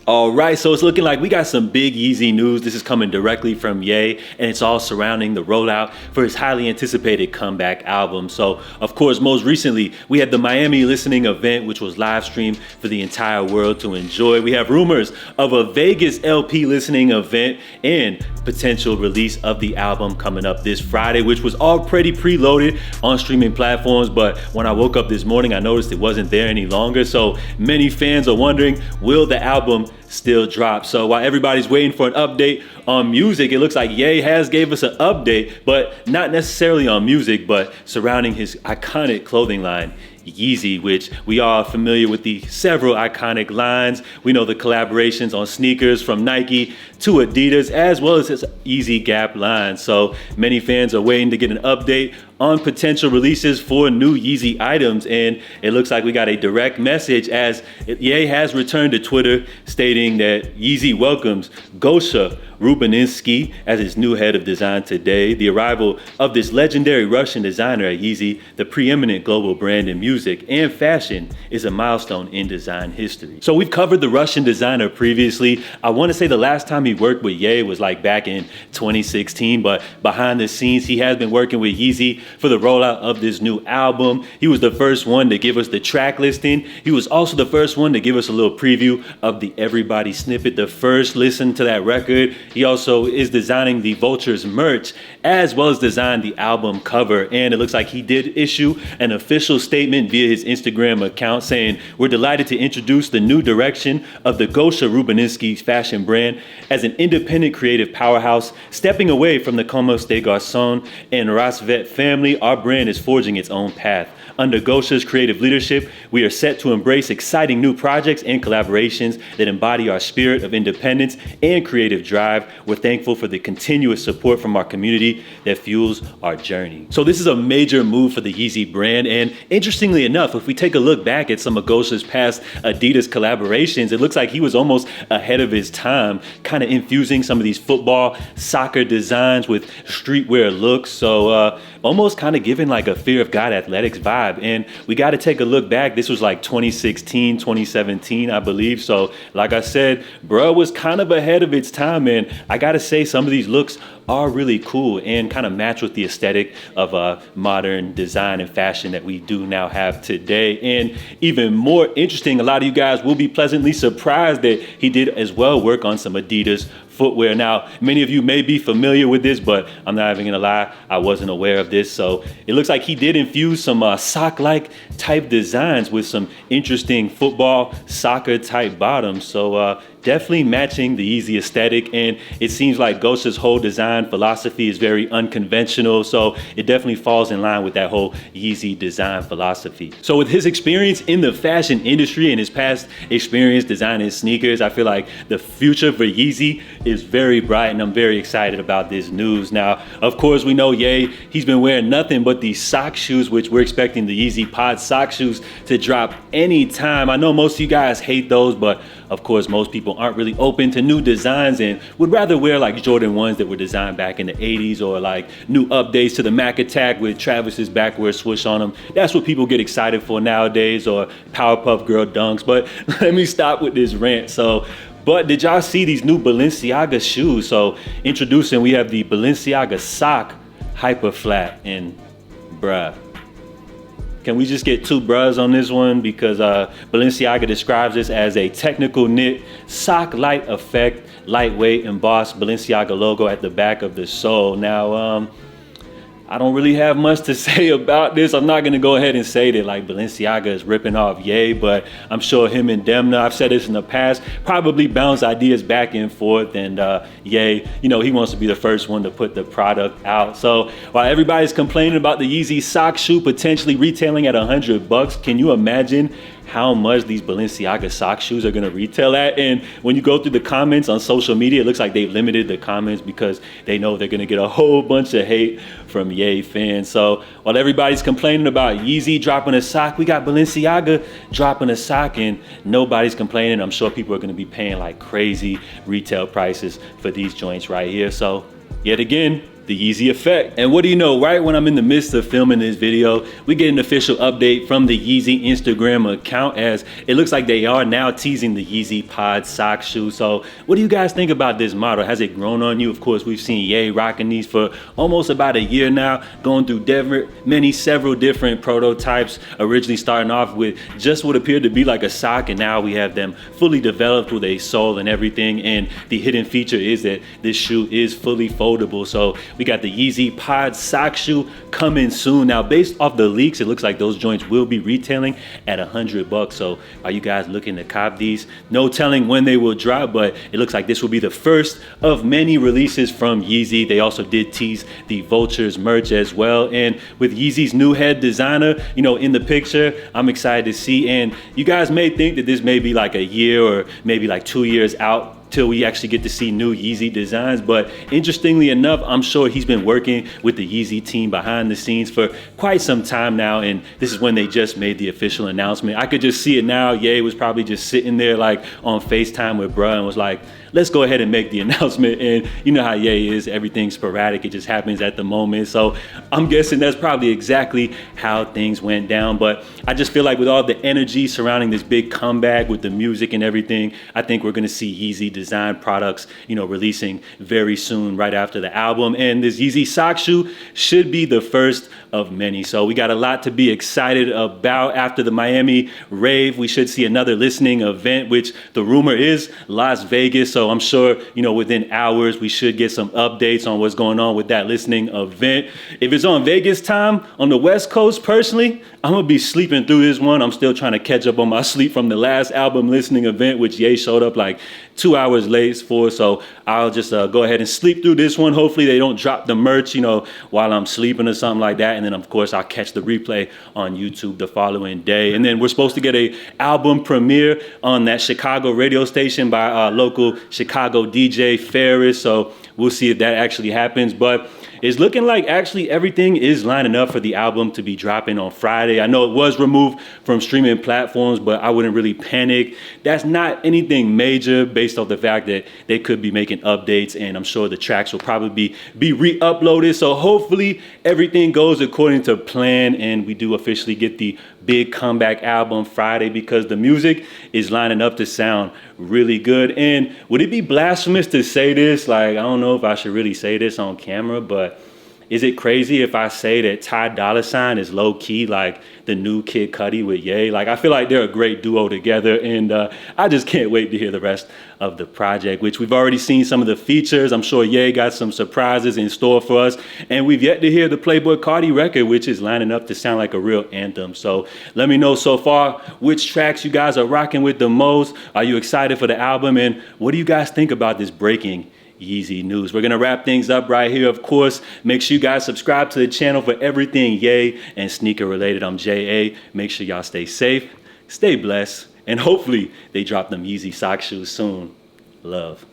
All right, so it's looking like we got some big Yeezy news. This is coming directly from Ye, and it's all surrounding the rollout for his highly anticipated comeback album. So, of course, most recently, we had the Miami listening event, which was live streamed for the entire world to enjoy. We have rumors of a Vegas LP listening event and potential release of the album coming up this Friday, which was already preloaded on streaming platforms. But when I woke up this morning, I noticed it wasn't there any longer. So many fans are wondering, will the album still drop? So while everybody's waiting for an update on music, it looks like Ye has gave us an update, but not necessarily on music, but surrounding his iconic clothing line, Yeezy, which we are familiar with the several iconic lines. We know the collaborations on sneakers from Nike to Adidas, as well as his Yeezy Gap line. So many fans are waiting to get an update on potential releases for new Yeezy items, and it looks like we got a direct message as Ye has returned to Twitter stating that Yeezy welcomes Gosha Rubchinskiy as his new head of design today. The arrival of this legendary Russian designer at Yeezy, the preeminent global brand in music and fashion, is a milestone in design history. So we've covered the Russian designer previously. I want to say the last time he worked with Ye was like back in 2016, but behind the scenes, he has been working with Yeezy for the rollout of this new album. He was the first one to give us the track listing. He was also the first one to give us a little preview of the Everybody snippet, the first listen to that record. He also is designing the Vultures merch, as well as designed the album cover. And it looks like he did issue an official statement via his Instagram account saying, "We're delighted to introduce the new direction of the Gosha Rubchinskiy fashion brand as an independent creative powerhouse. Stepping away from the Comme des Garçons and Rasvet family, our brand is forging its own path. Under Gosha's creative leadership, we are set to embrace exciting new projects and collaborations that embody our spirit of independence and creative drive. We're thankful for the continuous support from our community that fuels our journey." So this is a major move for the Yeezy brand. And interestingly enough, if we take a look back at some of Gosha's past Adidas collaborations, it looks like he was almost ahead of his time, kind of infusing some of these football, soccer designs with streetwear looks. So almost kind of giving like a Fear of God Athletics vibe. And we got to take a look back. This was like 2016, 2017, I believe. So like I said, bruh was kind of ahead of its time. And I got to say, some of these looks are really cool and kind of match with the aesthetic of modern design and fashion that we do now have today. And even more interesting, a lot of you guys will be pleasantly surprised that he did as well work on some Adidas footwear. Now, many of you may be familiar with this, but I'm not even gonna lie, I wasn't aware of this. So it looks like he did infuse some sock-like type designs with some interesting football, soccer type bottoms. So definitely matching the Yeezy aesthetic. And it seems like Gosha's whole design philosophy is very unconventional. So it definitely falls in line with that whole Yeezy design philosophy. So with his experience in the fashion industry and his past experience designing sneakers, I feel like the future for Yeezy is very bright, and I'm very excited about this news. Now, of course, we know Ye, he's been wearing nothing but these sock shoes, which we're expecting the Yeezy Pod sock shoes to drop anytime. I know most of you guys hate those, but of course, most people aren't really open to new designs and would rather wear like Jordan 1s that were designed back in the 80s, or like new updates to the Mac Attack with Travis's backward swoosh on them. That's what people get excited for nowadays, or Powerpuff Girl dunks. But let me stop with this rant. But did y'all see these new Balenciaga shoes? So introducing, we have the Balenciaga sock hyper flat, and bruh, can we just get two bruhs on this one? Because Balenciaga describes this as a technical knit sock light effect, lightweight embossed Balenciaga logo at the back of the sole. Now, I don't really have much to say about this. I'm not gonna go ahead and say that like Balenciaga is ripping off Ye, but I'm sure him and Demna, I've said this in the past, probably bounce ideas back and forth. And Ye, you know, he wants to be the first one to put the product out. So while everybody's complaining about the Yeezy sock shoe potentially retailing at $100, can you imagine how much these Balenciaga sock shoes are gonna retail at? And when you go through the comments on social media, it looks like they've limited the comments because they know they're gonna get a whole bunch of hate from Ye fans. So while everybody's complaining about Yeezy dropping a sock, we got Balenciaga dropping a sock, and nobody's complaining. I'm sure people are gonna be paying like crazy retail prices for these joints right here. So yet again, the Yeezy effect. And what do you know, right when I'm in the midst of filming this video, we get an official update from the Yeezy Instagram account, as it looks like they are now teasing the Yeezy Pod sock shoe. So what do you guys think about this model? Has it grown on you? Of course, we've seen Ye rocking these for almost about a year now, going through several different prototypes, originally starting off with just what appeared to be like a sock, and now we have them fully developed with a sole and everything. And the hidden feature is that this shoe is fully foldable. So we got the Yeezy Pod sock shoe coming soon. Now, based off the leaks, it looks like those joints will be retailing at $100. So are you guys looking to cop these? No telling when they will drop, but it looks like this will be the first of many releases from Yeezy. They also did tease the Vultures merch as well. And with Yeezy's new head designer, in the picture, I'm excited to see. And you guys may think that this may be like a year or maybe like 2 years out till we actually get to see new Yeezy designs. But interestingly enough, I'm sure he's been working with the Yeezy team behind the scenes for quite some time now, and this is when they just made the official announcement. I could just see it now. Ye was probably just sitting there like on FaceTime with bruh and was like, let's go ahead and make the announcement. And you know how Ye is, everything's sporadic, it just happens at the moment. So I'm guessing that's probably exactly how things went down. But I just feel like with all the energy surrounding this big comeback with the music and everything, I think we're gonna see Yeezy design products, releasing very soon right after the album. And this Yeezy sock shoe should be the first of many. So we got a lot to be excited about. After the Miami rave, we should see another listening event, which the rumor is Las Vegas. So I'm sure, within hours, we should get some updates on what's going on with that listening event. If it's on Vegas time on the West Coast, personally, I'm gonna be sleeping through this one. I'm still trying to catch up on my sleep from the last album listening event, which Ye showed up like 2 hours late for. So I'll just go ahead and sleep through this one. Hopefully they don't drop the merch, while I'm sleeping or something like that. And then of course I'll catch the replay on YouTube the following day. And then we're supposed to get a album premiere on that Chicago radio station by local Chicago DJ Ferris. So we'll see if that actually happens. But it's looking like actually everything is lining up for the album to be dropping on Friday. I know it was removed from streaming platforms, but I wouldn't really panic. That's not anything major based off the fact that they could be making updates, and I'm sure the tracks will probably be re-uploaded. So hopefully everything goes according to plan and we do officially get the big comeback album Friday, because the music is lining up to sound really good. And would it be blasphemous to say this? Like, I don't know if I should really say this on camera, but is it crazy if I say that Ty Dolla $ign is low-key like the new Kid Cudi with Ye? Like, I feel like they're a great duo together, and I just can't wait to hear the rest of the project, which we've already seen some of the features. I'm sure Ye got some surprises in store for us, and we've yet to hear the Playboi Carti record, which is lining up to sound like a real anthem. So let me know so far which tracks you guys are rocking with the most. Are you excited for the album, and what do you guys think about this breaking Yeezy news? We're gonna wrap things up right here. Of course, make sure you guys subscribe to the channel for everything Ye and sneaker related. I'm JA. Make sure y'all stay safe, stay blessed, and hopefully they drop them Yeezy sock shoes soon. Love.